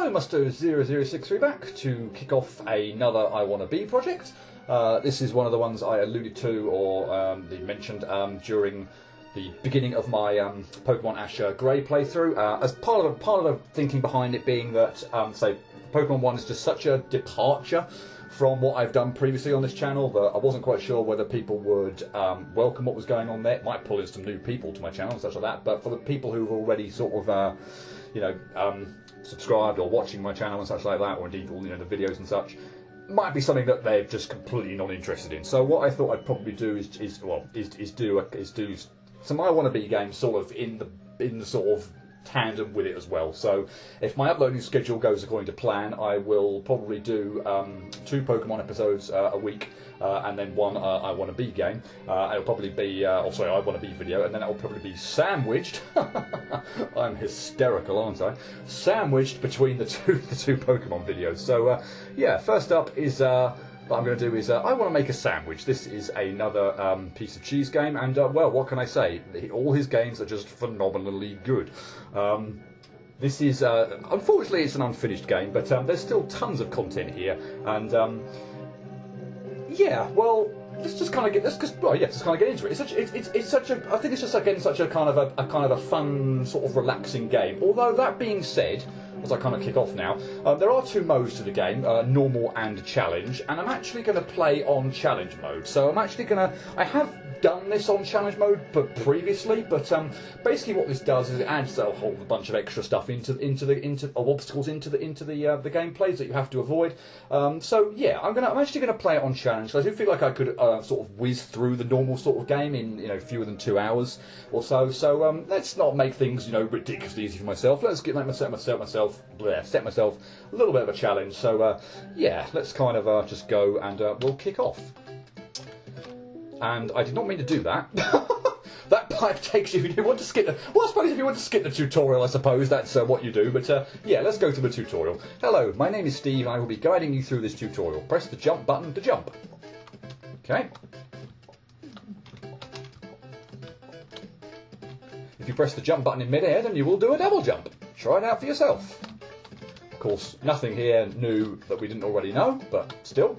Hello, Musto0063 back to kick off another I Wanna Be project. This is one of the ones I alluded to or mentioned during the beginning of my Pokemon Ash Grey playthrough. As part of the thinking behind it being that, say, Pokemon 1 is just such a departure from what I've done previously on this channel that I wasn't quite sure whether people would welcome what was going on there. It might pull in some new people to my channel and such like that, but for the people who've already sort of, subscribed or watching my channel and such like that, or indeed all the videos and such, might be something that they're just completely not interested in. So what I thought I'd probably do is do some I Wanna Be games sort of in the sort of tandem with it as well. So if my uploading schedule goes according to plan, I will probably do 2 Pokemon episodes a week, and then one I Wanna Be game. It'll probably be, I Wanna Be video, and then it'll probably be sandwiched. I'm hysterical, aren't I? Sandwiched between the two Pokemon videos. So yeah, first up is what I'm going to do is I want to make a sandwich. This is another piece of cheese game, and well, what can I say? All his games are just phenomenally good. This is unfortunately it's an unfinished game, but there's still tons of content here, and yeah, well, let's just kind of get into it. I think it's just again such a kind of a fun sort of relaxing game. Although that being said, as I kind of kick off now, there are 2 modes to the game, normal and challenge, and I'm actually going to play on challenge mode. So I have done this on challenge mode previously, but basically what this does is it adds a whole bunch of extra stuff into obstacles into the gameplays that you have to avoid. So yeah, I'm actually going to play it on challenge. So I do feel like I could sort of whiz through the normal sort of game in fewer than 2 hours or so. So let's not make things ridiculously easy for myself. Let's set myself a little bit of a challenge. So yeah, let's kind of just go and we'll kick off. And I did not mean to do that. That pipe takes you. If you want to skip well, I suppose if you want to skip the tutorial, I suppose that's what you do. But yeah, let's go to the tutorial. Hello, my name is Steve, and I will be guiding you through this tutorial. Press the jump button to jump. Okay. If you press the jump button in mid-air, then you will do a double jump. Try it out for yourself. Of course, nothing here new that we didn't already know, but still.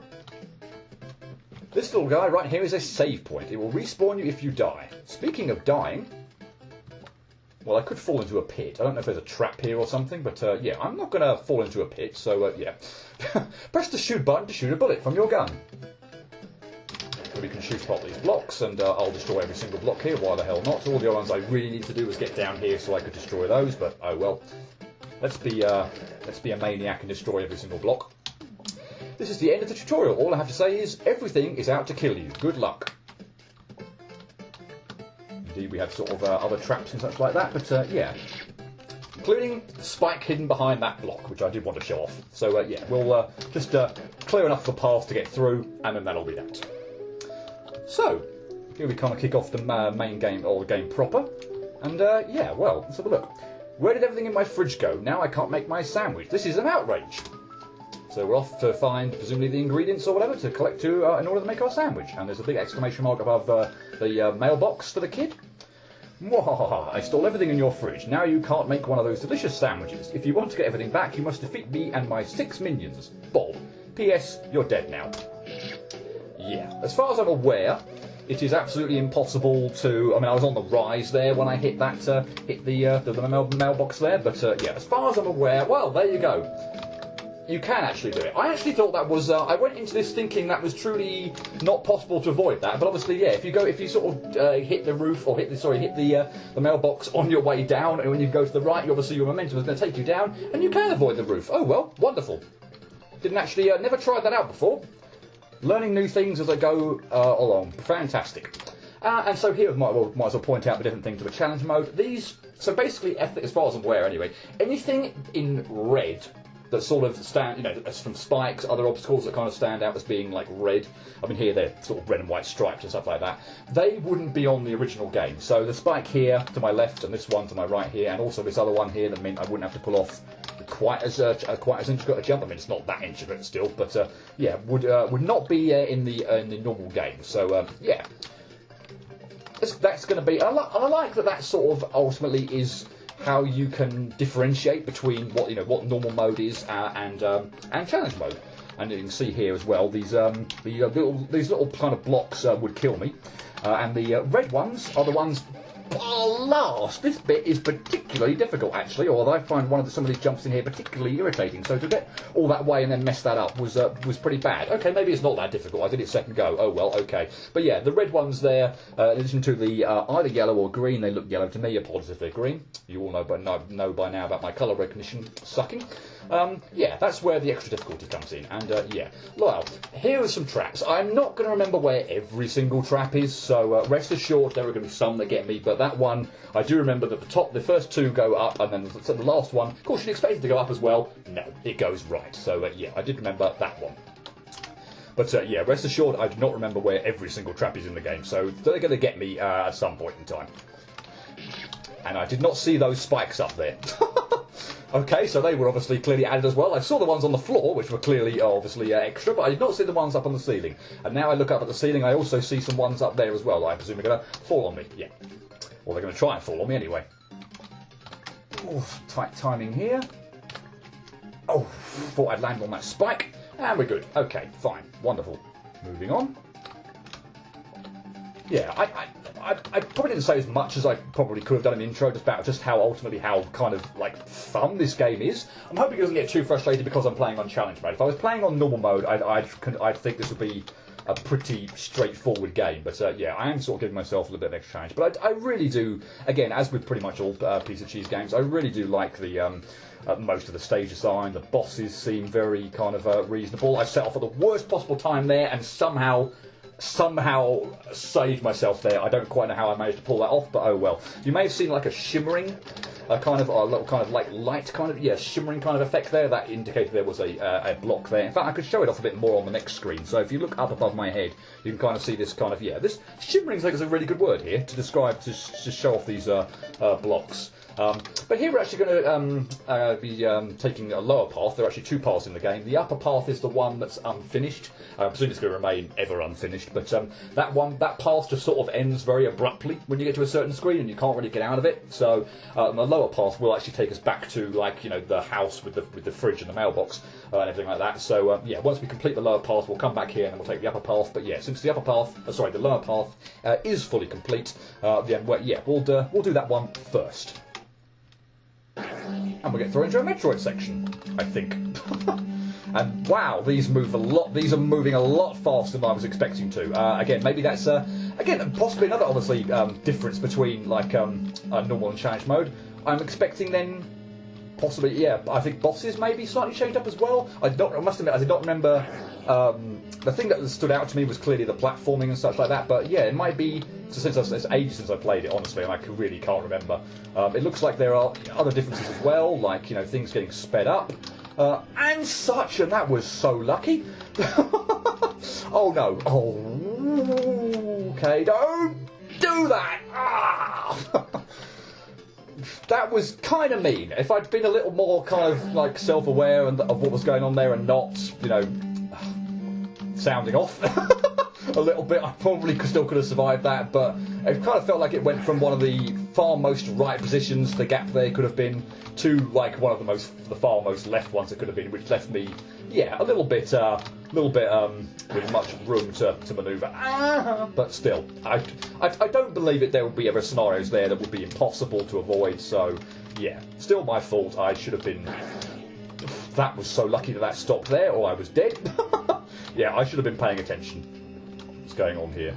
This little guy right here is a save point. It will respawn you if you die. Speaking of dying, well, I could fall into a pit. I don't know if there's a trap here or something, but yeah, I'm not going to fall into a pit, so yeah. Press the shoot button to shoot a bullet from your gun. We can shoot pop these blocks, and I'll destroy every single block here. Why the hell not? All the other ones I really need to do is get down here so I could destroy those, but oh well. Let's be a maniac and destroy every single block. This is the end of the tutorial. All I have to say is everything is out to kill you. Good luck. Indeed, we have sort of other traps and such like that, but yeah. Including Spike hidden behind that block, which I did want to show off. So yeah, we'll just clear enough of the path to get through, and then that'll be that. So, here we kind of kick off the main game, or the game proper. And yeah, well, let's have a look. Where did everything in my fridge go? Now I can't make my sandwich. This is an outrage. So we're off to find, presumably, the ingredients or whatever to collect in order to make our sandwich. And there's a big exclamation mark above the mailbox for the kid. Mwahaha, I stole everything in your fridge. Now you can't make one of those delicious sandwiches. If you want to get everything back, you must defeat me and my 6 minions. Bob. P.S. You're dead now. Yeah. As far as I'm aware, it is absolutely impossible to. I mean, I was on the rise there when I hit that, the mailbox there. But yeah, as far as I'm aware, well, there you go. You can actually do it. I actually thought that was. I went into this thinking that was truly not possible to avoid that. But obviously, yeah. If you sort of hit the roof or hit the mailbox on your way down, and when you go to the right, obviously your momentum is going to take you down, and you can avoid the roof. Oh well, wonderful. Didn't actually never tried that out before. Learning new things as I go along. Fantastic. And so here, might as well point out the different things to the challenge mode. So basically, as far as I'm aware anyway, anything in red that sort of stand, as from spikes, other obstacles that kind of stand out as being like red. I mean, here they're sort of red and white stripes and stuff like that. They wouldn't be on the original game. So the spike here to my left and this one to my right here, and also this other one here that meant I wouldn't have to pull off quite as intricate a jump. I mean, it's not that intricate still, but yeah, would not be in the normal game. So yeah, that's going to be. I like that sort of ultimately is how you can differentiate between what normal mode is and challenge mode. And you can see here as well, these little kind of blocks would kill me, and the red ones are the ones. Oh, last! This bit is particularly difficult, actually, or I find some of these jumps in here particularly irritating. So to get all that way and then mess that up was pretty bad. Okay, maybe it's not that difficult. I did it second go. Oh well, okay. But yeah, the red ones there, in addition to the either yellow or green, they look yellow to me. Apologies if they're green. You all know by now about my colour recognition sucking. Yeah, that's where the extra difficulty comes in. And yeah, well, here are some traps. I'm not going to remember where every single trap is, so rest assured there are going to be some that get me. But that one, I do remember that the first two go up, and then the last one, of course, you'd expect it to go up as well. No, it goes right. So yeah, I did remember that one. But yeah, rest assured, I do not remember where every single trap is in the game. So they're going to get me at some point in time. And I did not see those spikes up there. Okay, so they were obviously clearly added as well. I saw the ones on the floor, which were clearly obviously extra, but I did not see the ones up on the ceiling. And now I look up at the ceiling, I also see some ones up there as well. I presume are going to fall on me. Yeah. Or they're going to try and fall on me anyway. Oof, tight timing here. Oh, thought I'd land on that spike. And we're good. Okay, fine. Wonderful. Moving on. Yeah, I probably didn't say as much as I probably could have done in the intro, just about how kind of like fun this game is. I'm hoping it doesn't get too frustrated because I'm playing on challenge mode. If I was playing on normal mode, I'd think this would be a pretty straightforward game. But yeah, I am sort of giving myself a little bit of extra challenge. But I really do, again, as with pretty much all piece of cheese games, I really do like the most of the stage design. The bosses seem very kind of reasonable. I set off at the worst possible time there and somehow saved myself there. I don't quite know how I managed to pull that off, but oh well. You may have seen like a shimmering, a little kind of like light kind of, yeah, shimmering kind of effect there. That indicated there was a block there. In fact, I could show it off a bit more on the next screen. So if you look up above my head, you can kind of see this kind of, yeah, this shimmering is a really good word here to describe, to show off these blocks. But here we're actually going to be taking a lower path. There are actually two paths in the game. The upper path is the one that's unfinished. I presume it's going to remain ever unfinished. But that path just sort of ends very abruptly when you get to a certain screen and you can't really get out of it. So the lower path will actually take us back to, like, the house with the fridge and the mailbox and everything like that. So yeah, once we complete the lower path, we'll come back here and then we'll take the upper path. But yeah, since the the lower path is fully complete, then we'll do that one first. And we'll get through into a Metroid section, I think. And wow, these move a lot. These are moving a lot faster than I was expecting to. Again, maybe that's again possibly another obviously difference between like normal and challenge mode. I'm expecting then possibly, yeah, I think bosses maybe slightly changed up as well. I must admit I did not remember. The thing that stood out to me was clearly the platforming and such like that. But yeah, it might be it's ages since I played it, honestly, and I really can't remember. It looks like there are other differences as well, like things getting sped up and such. And that was so lucky. Oh no! Oh, okay, don't do that. Ah! That was kind of mean. If I'd been a little more kind of like self-aware of what was going on there and not, sounding off a little bit, I probably still could have survived that. But it kind of felt like it went from one of the far most right positions, the gap there could have been, to like one of the far most left ones it could have been, which left me, yeah, a little bit with much room to manoeuvre. But still, I don't believe it. There would be ever scenarios there that would be impossible to avoid. So yeah, still my fault. I should have been. That was so lucky that stopped there, or I was dead. Yeah, I should have been paying attention. What's going on here?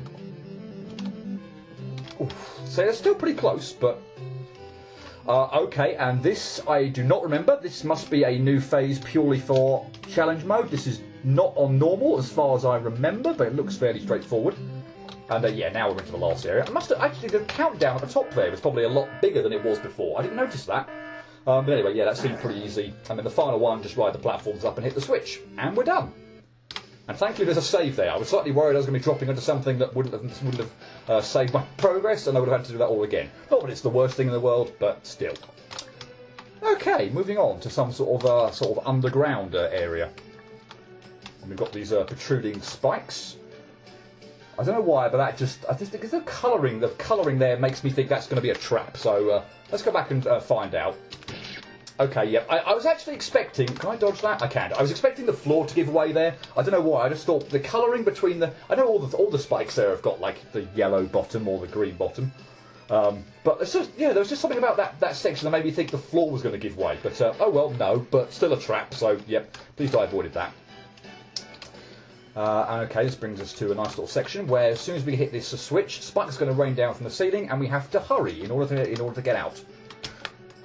Oof. So they're still pretty close, but okay. And this I do not remember. This must be a new phase purely for challenge mode. This is not on normal as far as I remember, but it looks fairly straightforward. And yeah, now we're into the last area. I must have actually, the countdown at the top there was probably a lot bigger than it was before. I didn't notice that. But anyway, yeah, that seemed pretty easy. And then the final one, just ride the platforms up and hit the switch, and we're done. And thankfully there's a save there. I was slightly worried I was going to be dropping into something that wouldn't have saved my progress, and I would have had to do that all again. Not that it's the worst thing in the world, but still. Okay, moving on to some sort of underground area. And we've got these protruding spikes. I don't know why, but I just think the colouring there makes me think that's going to be a trap. So let's go back and find out. Okay, yeah, I was actually expecting... Can I dodge that? I can. I was expecting the floor to give way there. I don't know why. I just thought the colouring between the... I know all the spikes there have got, like, the yellow bottom or the green bottom. But it's just, yeah, there was just something about that section that made me think the floor was going to give way. But, oh well, no. But still a trap, so, yep. Please I avoided that. Okay, this brings us to a nice little section where as soon as we hit this switch, spike's going to rain down from the ceiling and we have to hurry in order to get out.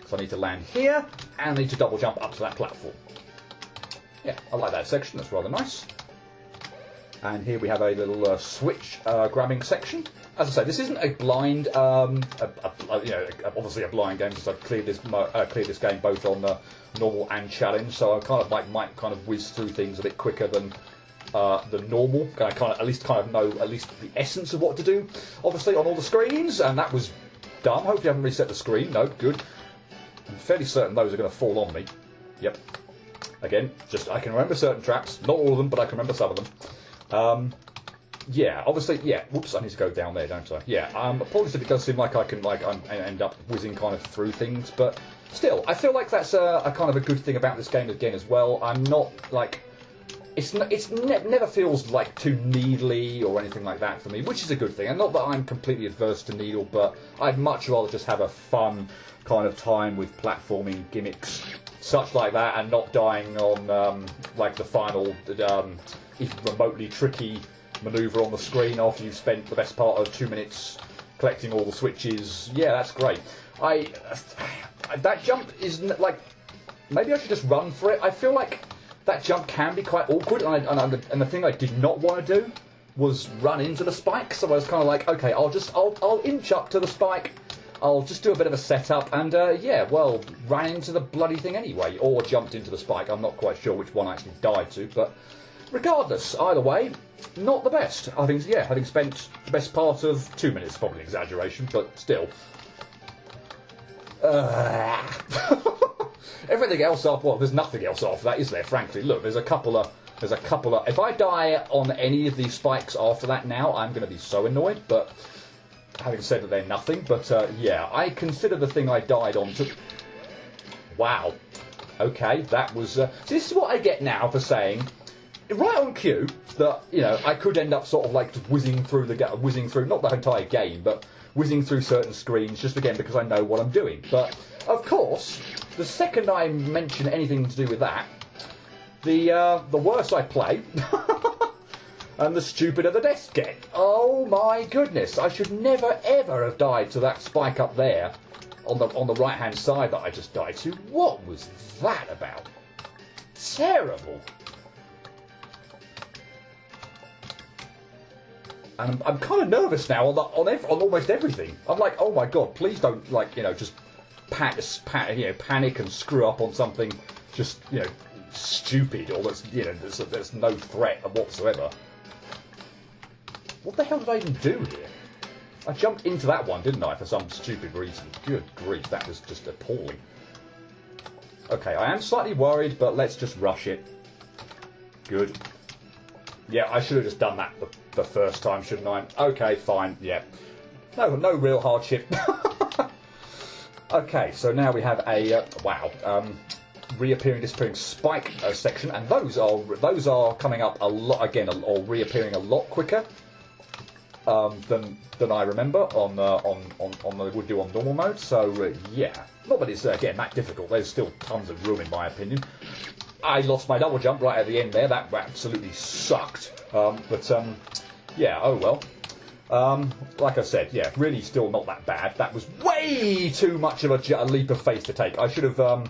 So I need to land here, and I need to double jump up to that platform. Yeah, I like that section, that's rather nice. And here we have a little switch grabbing section. As I say, this isn't a blind, obviously a blind game, because I've cleared this game both on normal and challenge, so I kind of might kind of whiz through things a bit quicker than normal. I kind of at least know at least the essence of what to do, obviously on all the screens, and that was dumb. Hopefully I haven't reset the screen. No, good. I'm fairly certain those are going to fall on me. Yep. Again, just I can remember certain traps, not all of them, but I can remember some of them. Yeah, obviously, yeah. Whoops, I need to go down there, don't I? Yeah. Apologies if it does seem like I end up whizzing kind of through things, but still, I feel like that's a kind of a good thing about this game again as well. I'm not like. Never feels like too needly or anything like that for me, which is a good thing. And not that I'm completely adverse to needle, but I'd much rather just have a fun kind of time with platforming gimmicks, such like that, and not dying on like the final, even remotely tricky manoeuvre on the screen after you've spent the best part of 2 minutes collecting all the switches. Yeah, that's great. That jump is like, maybe I should just run for it. I feel like that jump can be quite awkward, and the thing I did not want to do was run into the spike. So I was kind of like, okay, I'll inch up to the spike. I'll just do a bit of a setup, and yeah, well, ran into the bloody thing anyway, or jumped into the spike. I'm not quite sure which one I actually died to, but regardless, either way, not the best. Having spent the best part of 2 minutes, probably an exaggeration, but still. Everything else after, well, there's nothing else after that, is there? Frankly, look, there's a couple of. If I die on any of these spikes after that now, I'm going to be so annoyed. But having said that, they're nothing. But yeah, I consider the thing I died on to. Wow. Okay, that was. See, this is what I get now for saying, right on cue, that I could end up sort of like just whizzing through not the entire game, but whizzing through certain screens just again because I know what I'm doing. But of course, the second I mention anything to do with that, the worse I play, and the stupider the deaths get. Oh my goodness! I should never ever have died to that spike up there, on the right hand side that I just died to. What was that about? Terrible. And I'm kind of nervous now on almost everything. I'm like, oh my god, please don't just panic and screw up on something just stupid or there's no threat whatsoever. What the hell did I even do here? I jumped into that one, didn't I, for some stupid reason? Good grief, that was just appalling. Okay, I am slightly worried, but let's just rush it. Good. Yeah, I should have just done that the first time, shouldn't I? Okay, fine, yeah. No real hardship. Okay, so now we have a, reappearing, disappearing spike section, and those are coming up a lot again, or reappearing a lot quicker than I remember on they would do on normal mode. So yeah, not that it's again that difficult. There's still tons of room in my opinion. I lost my double jump right at the end there. That absolutely sucked. Yeah, oh well. Like I said, yeah, really still not that bad. That was way too much of a leap of faith to take. I should have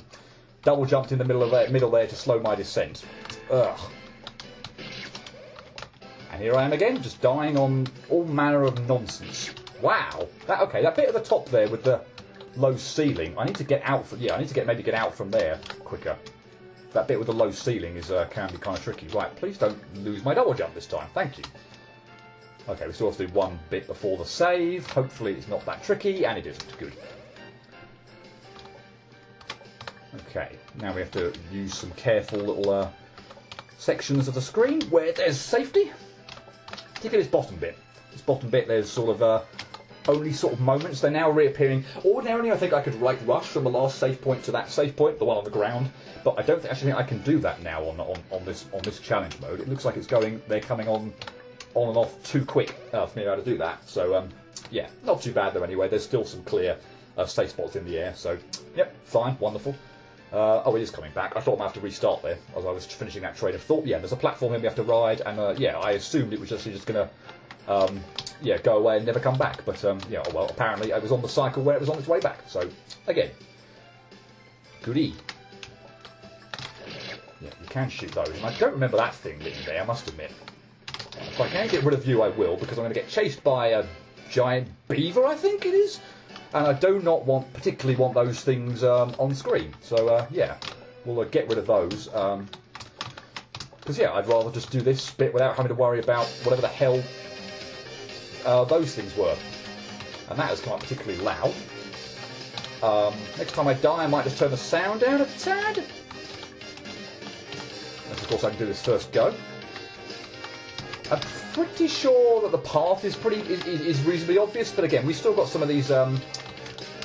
double jumped in the middle there to slow my descent. Ugh. And here I am again, just dying on all manner of nonsense. Wow. That bit at the top there with the low ceiling. I need to get out. I need to maybe get out from there quicker. That bit with the low ceiling can be kind of tricky. Right, please don't lose my double jump this time. Thank you. Okay, we still have to do one bit before the save. Hopefully it's not that tricky, and it isn't. Good. Okay, now we have to use some careful little sections of the screen where there's safety. Particularly this bottom bit. This bottom bit, there's sort of only sort of moments. They're now reappearing. Ordinarily, I think I could rush from the last save point to that save point, the one on the ground. But I don't actually think I can do that now on this challenge mode. It looks like they're coming on and off too quick for me to be able to do that. So yeah, not too bad though. Anyway, there's still some clear safe spots in the air. So yep, fine, wonderful. Oh, it is coming back. I thought I might have to restart there as I was finishing that train of thought. Yeah, there's a platform here we have to ride, and yeah, I assumed it was just going to yeah, go away and never come back. But yeah, well, apparently I was on the cycle where it was on its way back. So again, goodie. Yeah, you can shoot those, and I don't remember that thing being there, I must admit. If I can get rid of you, I will, because I'm going to get chased by a giant beaver, I think it is. And I do not particularly want those things on screen. So, yeah, we'll get rid of those. Because, yeah, I'd rather just do this bit without having to worry about whatever the hell those things were. And that has come up particularly loud. Next time I die, I might just turn the sound down a tad. And, of course, I can do this first go. I'm pretty sure that the path is reasonably obvious, but again, we've still got some of these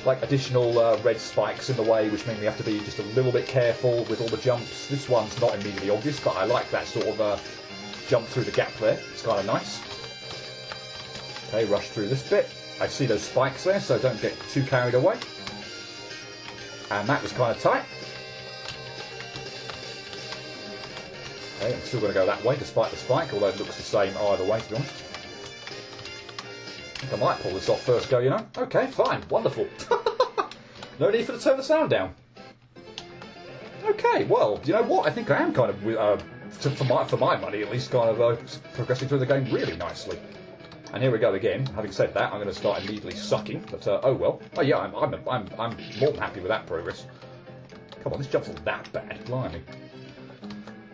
like additional red spikes in the way, which mean we have to be just a little bit careful with all the jumps. This one's not immediately obvious, but I like that sort of jump through the gap there. It's kind of nice. Okay, rush through this bit. I see those spikes there, so don't get too carried away. And that was kind of tight. Okay, I'm still going to go that way despite the spike, although it looks the same either way, to be honest. I think I might pull this off first go, you know. Okay, fine, wonderful. No need for to turn the sound down. Okay, well, you know what? I think I am kind of, for my money at least, kind of progressing through the game really nicely. And here we go again. Having said that, I'm going to start immediately sucking. But oh well. Oh yeah, I'm more than happy with that progress. Come on, this jump's not that bad, blimey.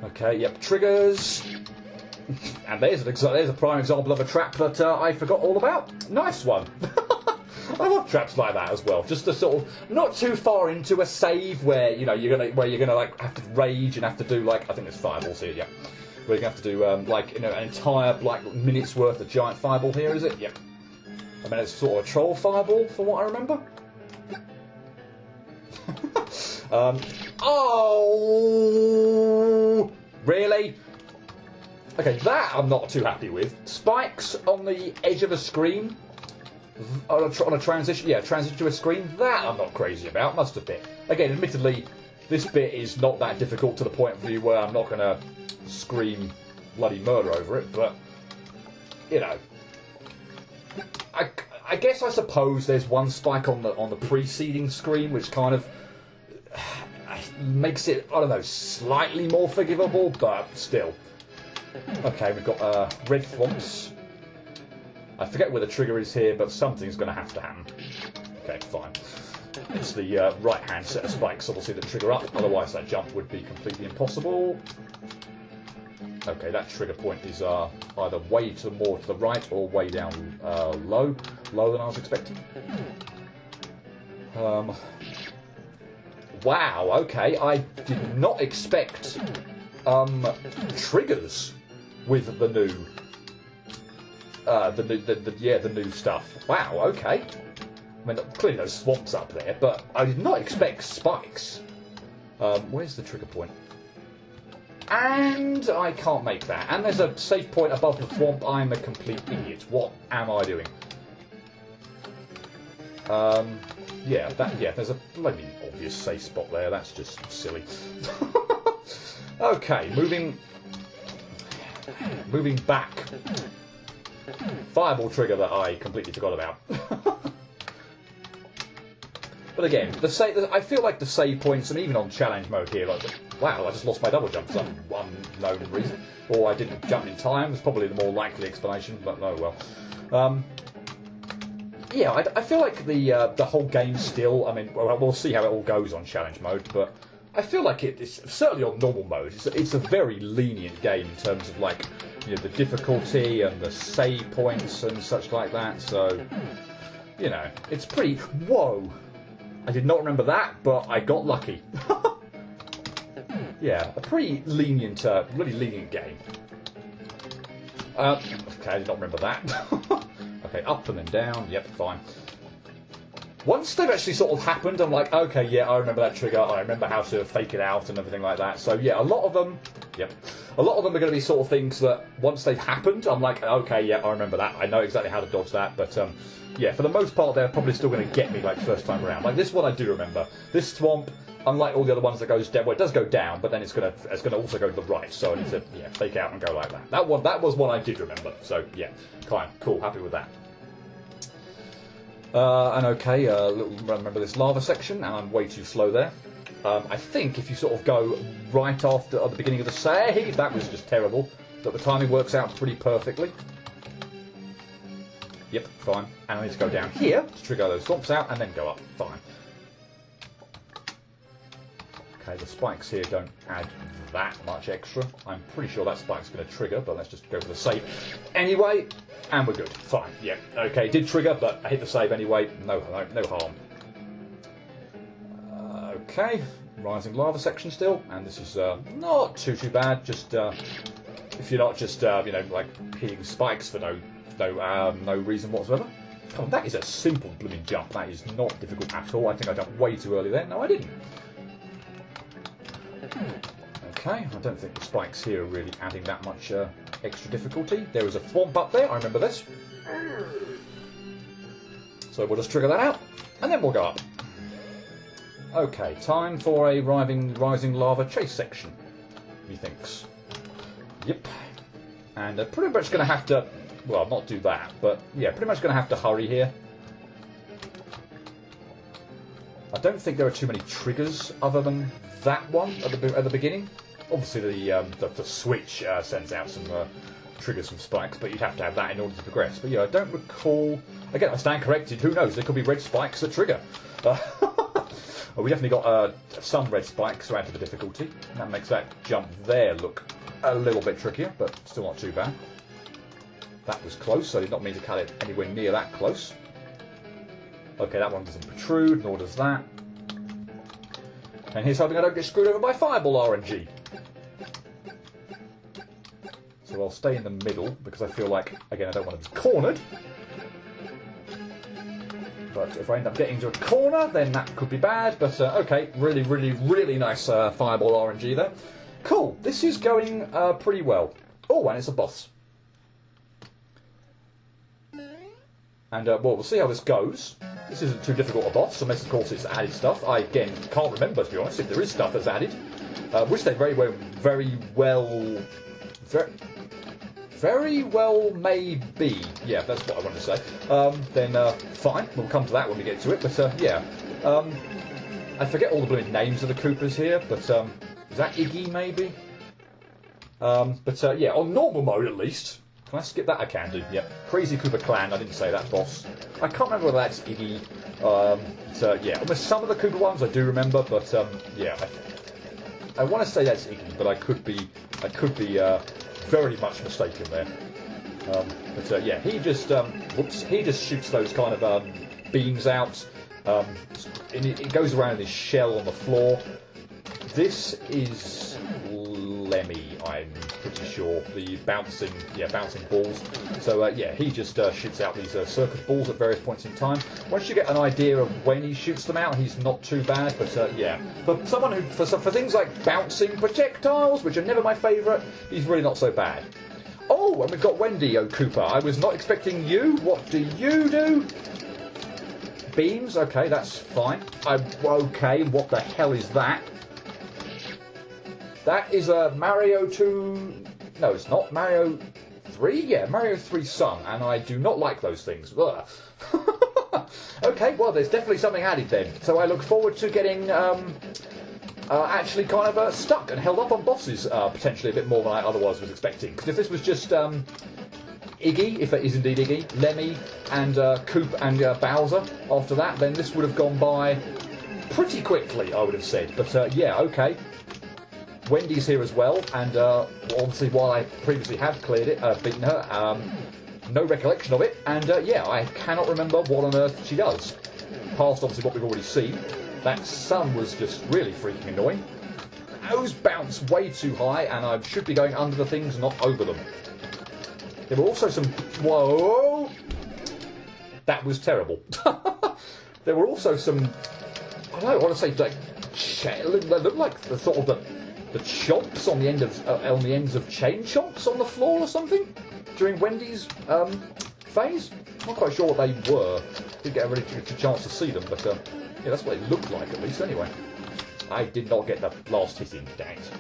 Okay, yep, triggers. And there's a prime example of a trap that I forgot all about. Nice one. I love traps like that as well. Just to sort of not too far into a save where you're gonna like have to rage and have to do like, I think there's fireballs here, yeah. Where you're gonna have to do like an entire like minute's worth of giant fireball here, is it? Yep. I mean, it's sort of a troll fireball from what I remember. Oh, really? Okay, that I'm not too happy with. Spikes on the edge of a screen, on a transition, yeah, transition to a screen, that I'm not crazy about, must admit. Again, admittedly, this bit is not that difficult to the point of view where I'm not going to scream bloody murder over it, but, you know, I guess I suppose there's one spike on the preceding screen which kind of makes it, I don't know, slightly more forgivable, but still. Okay, we've got red thwomps. I forget where the trigger is here, but something's going to have to happen. Okay, fine. It's the right-hand set of spikes, obviously, that trigger up. Otherwise, that jump would be completely impossible. Okay, that trigger point is either way more to the right or way down lower than I was expecting. Wow. Okay, I did not expect triggers with the new the new stuff. Wow. Okay. I mean, clearly there's swamps up there, but I did not expect spikes. Where's the trigger point? And I can't make that. And there's a save point above the swamp. I'm a complete idiot. What am I doing? Yeah, there's a bloody obvious safe spot there. That's just silly. Okay, moving back. Fireball trigger that I completely forgot about. But again, I feel like the save points, and even on challenge mode here, like, wow, I just lost my double jump for some unknown reason. Or I didn't jump in time. It's probably the more likely explanation, but oh well. Yeah, I feel like the whole game still, I mean, we'll see how it all goes on challenge mode, but I feel like it's certainly on normal mode. It's a very lenient game in terms of like, you know, the difficulty and the save points and such like that. So, you know, it's pretty. Whoa! I did not remember that, but I got lucky. Yeah, a pretty lenient, really lenient game. Okay, I did not remember that. Okay, up and then down. Yep, fine. Once they've actually sort of happened, I'm like, okay, yeah, I remember that trigger. I remember how to fake it out and everything like that. So yeah, a lot of them, a lot of them are going to be sort of things that once they've happened, I'm like, okay, yeah, I remember that. I know exactly how to dodge that. But yeah, for the most part, they're probably still going to get me like first time around. Like this one, I do remember. This swamp, unlike all the other ones that goes down, well, it does go down, but then it's going to also go to the right. So I need to fake out and go like that. That was one I did remember. So yeah, fine, cool, happy with that. And okay, remember this lava section, and I'm way too slow there. I think if you sort of go right after at the beginning of the save, that was just terrible. But the timing works out pretty perfectly. Yep, fine. And I need to go down here to trigger those swamps out, and then go up. Fine. Okay, the spikes here don't add that much extra. I'm pretty sure that spike's going to trigger, but let's just go for the save anyway. And we're good. Fine. Yeah. Okay, it did trigger, but I hit the save anyway. No harm. Okay, rising lava section still, and this is not too bad. Just if you're not just like hitting spikes for no reason whatsoever. Come on, that is a simple blooming jump. That is not difficult at all. I think I jumped way too early there. No, I didn't. Okay, I don't think the spikes here are really adding that much extra difficulty. There is a swamp up there, I remember this. So we'll just trigger that out, and then we'll go up. Okay, time for a rising lava chase section, methinks. Yep. And pretty much going to have to, well, not do that, but yeah, pretty much going to have to hurry here. I don't think there are too many triggers other than that one at the beginning. Obviously, the switch sends out some triggers from spikes, but you'd have to have that in order to progress. But yeah, I don't recall. Again, I stand corrected. Who knows? There could be red spikes that trigger. We definitely got some red spikes to add to the difficulty. That makes that jump there look a little bit trickier, but still not too bad. That was close. I did not mean to cut it anywhere near that close. Okay, that one doesn't protrude, nor does that. And here's hoping I don't get screwed over by fireball RNG. So I'll stay in the middle, because I feel like, again, I don't want to be cornered. But if I end up getting to a corner, then that could be bad. But okay, really nice fireball RNG there. Cool, this is going pretty well. Oh, and it's a boss. And well, we'll see how this goes. This isn't too difficult a boss, unless of course it's added stuff. I again can't remember, to be honest, if there is stuff that's added. Which they very well may be. Yeah, that's what I wanted to say. Then fine, we'll come to that when we get to it. But yeah, I forget all the blooming names of the Koopas here. But is that Iggy maybe? But yeah, on normal mode at least. Can I skip that? I can do, yep. Crazy Koopa Clan, I didn't say that boss. I can't remember whether that's Iggy. So, yeah, almost some of the Koopa ones I do remember, but yeah. I want to say that's Iggy, but I could be very much mistaken there. But yeah, he just shoots those kind of beams out. And it goes around in his shell on the floor. This is Lemmy, I'm pretty sure, the bouncing balls. So yeah, he just shoots out these circus balls at various points in time. Once you get an idea of when he shoots them out, he's not too bad. But yeah, for someone who for things like bouncing projectiles, which are never my favourite, he's really not so bad. Oh, and we've got Wendy, oh Koopa. I was not expecting you. What do you do? Beams. Okay, that's fine. Okay. What the hell is that? That is a Mario 2... No, it's not. Mario 3? Yeah, Mario 3 Sun, and I do not like those things. Okay, well, there's definitely something added then. So I look forward to getting actually kind of stuck and held up on bosses potentially a bit more than I otherwise was expecting. Because if this was just Iggy, if it is indeed Iggy, Lemmy, and Coop and Bowser after that, then this would have gone by pretty quickly, I would have said. But yeah, okay. Wendy's here as well, and obviously while I previously have cleared it, beaten her, no recollection of it, and yeah, I cannot remember what on earth she does. Past obviously what we've already seen. That sun was just really freaking annoying. Those bounce way too high, and I should be going under the things, not over them. There were also some... Whoa! That was terrible. There were also some... I don't know, I want to say, like... They look like the sort of the chomps on the ends of chain chomps on the floor or something during Wendy's phase. I'm not quite sure what they were. Didn't get a really good chance to see them, but yeah, that's what they looked like at least. Anyway, I did not get the last hit in. Dang it.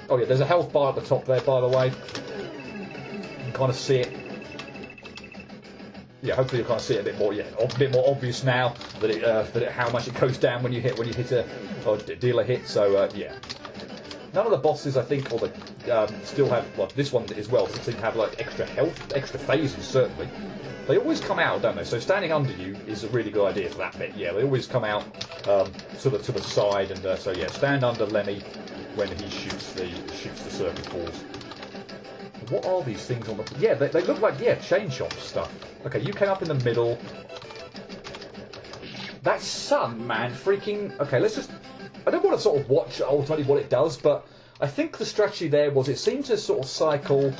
Oh yeah, there's a health bar at the top there, by the way. You can kind of see it. Yeah, hopefully you kind of see it a bit more. Yeah, a bit more obvious now that how much it goes down when you hit or deal a hit. So yeah. None of the bosses, I think, or still have, well, this one as well, seem to have like extra health, extra phases, certainly. They always come out, don't they? So standing under you is a really good idea for that bit. Yeah, they always come out to the side, and so yeah, stand under Lemmy when he shoots the circuit balls. What are these things on the? Yeah, they look like chain chomp stuff. Okay, you came up in the middle. That sun, man, freaking. Okay, let's just. I don't want to sort of watch ultimately what it does, but I think the strategy there was it seemed to sort of cycle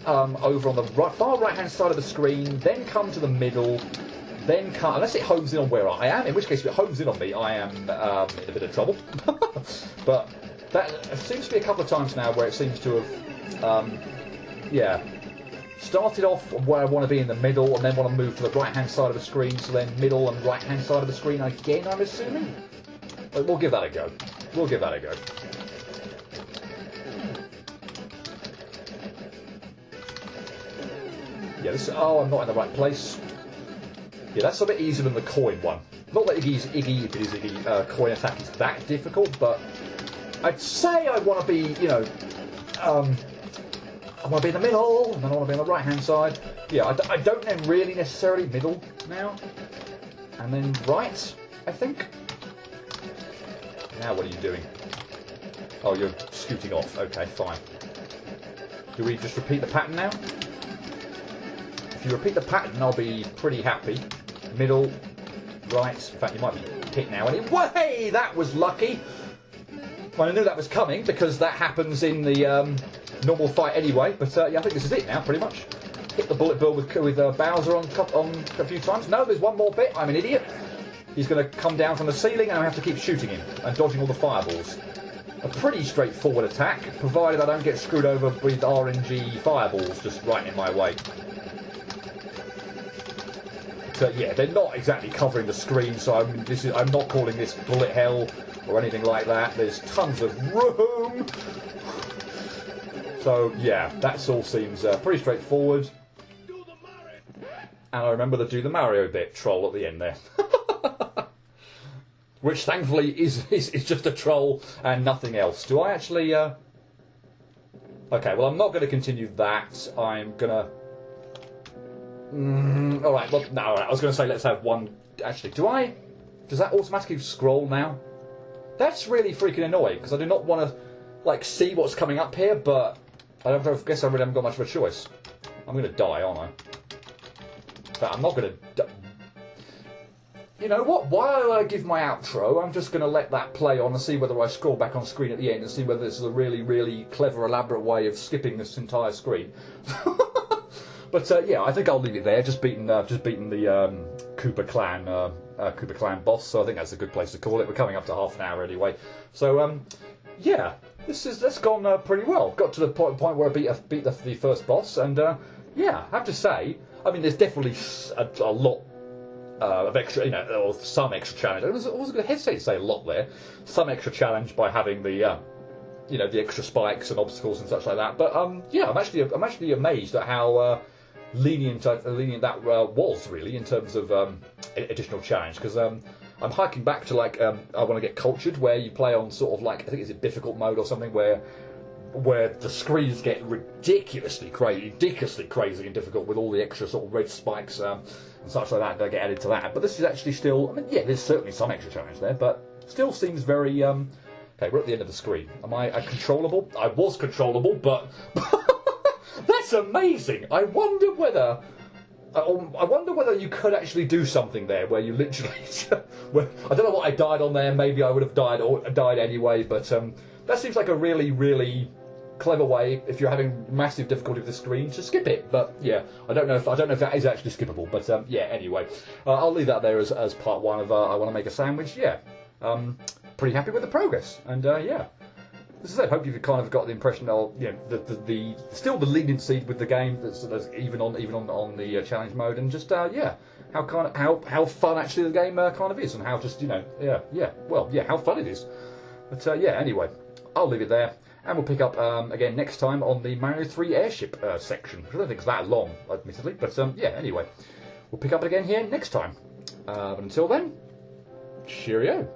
over on the far right-hand side of the screen, then come to the middle, then come... Unless it homes in on where I am, in which case if it homes in on me, I am in a bit of trouble. But that seems to be a couple of times now where it seems to have, started off where I want to be in the middle and then want to move to the right-hand side of the screen, so then middle and right-hand side of the screen again, I'm assuming? But we'll give that a go. We'll give that a go. Yeah, I'm not in the right place. Yeah, that's a bit easier than the coin one. Not that Iggy coin attack is that difficult, but I'd say I want to be, I want to be in the middle, and then I want to be on the right-hand side. Yeah, I don't know really necessarily middle now. And then right, I think. Now what are you doing? Oh, you're scooting off. Okay, fine. Do we just repeat the pattern now? If you repeat the pattern, I'll be pretty happy. Middle, right. In fact, you might be hit now. Hey, that was lucky. Well, I knew that was coming because that happens in the normal fight anyway. But yeah, I think this is it now, pretty much. Hit the bullet bill with Bowser on a few times. No, there's one more bit. I'm an idiot. He's going to come down from the ceiling and I have to keep shooting him and dodging all the fireballs. A pretty straightforward attack, provided I don't get screwed over with RNG fireballs just right in my way. So yeah, they're not exactly covering the screen, so I'm not calling this bullet hell or anything like that. There's tons of room. So yeah, that all seems pretty straightforward. And I remember the do the Mario bit troll at the end there. Which thankfully is just a troll and nothing else. Do I actually... Okay, well I'm not going to continue that. I'm going to... Alright, well, no, alright. I was going to say let's have one... Actually, does that automatically scroll now? That's really freaking annoying, because I do not want to, like, see what's coming up here, but I guess I really haven't got much of a choice. I'm going to die, aren't I? But I'm not going to... You know what? While I give my outro, I'm just going to let that play on and see whether I scroll back on screen at the end and see whether this is a really, really clever, elaborate way of skipping this entire screen. But yeah, I think I'll leave it there. Just beating the Koopa Clan boss. So I think that's a good place to call it. We're coming up to half an hour anyway. So yeah, that's gone pretty well. Got to the point where I beat the first boss, and yeah, I have to say, I mean, there's definitely a lot. Of extra, or some extra challenge. I was going to hesitate to say a lot there. Some extra challenge by having the, the extra spikes and obstacles and such like that. But yeah, I'm actually amazed at how lenient that was really in terms of additional challenge. Because I'm hiking back to like I want to get cultured, where you play on sort of like I think it's a difficult mode or something where the screens get ridiculously crazy and difficult with all the extra sort of red spikes and such like that get added to that. But this is actually still, I mean, yeah, there's certainly some extra challenge there, but still seems very, okay, we're at the end of the screen. Am I controllable? I was controllable, but that's amazing. I wonder whether you could actually do something there where you literally, I don't know what I died on there, maybe I would have died anyway, but that seems like a really, really clever way, if you're having massive difficulty with the screen, to skip it. But yeah, I don't know if that is actually skippable. But yeah, anyway, I'll leave that there as part one of I want to make a sandwich. Yeah, pretty happy with the progress, and yeah. As I said, hope you've kind of got the impression of the still the leniency with the game that's even on the challenge mode, and just yeah, how fun actually the game kind of is, and how just how fun it is. But yeah, anyway, I'll leave it there, and we'll pick up again next time on the Mario 3 airship section, which I don't think is that long, admittedly. But yeah, anyway, we'll pick up again here next time. But until then, cheerio.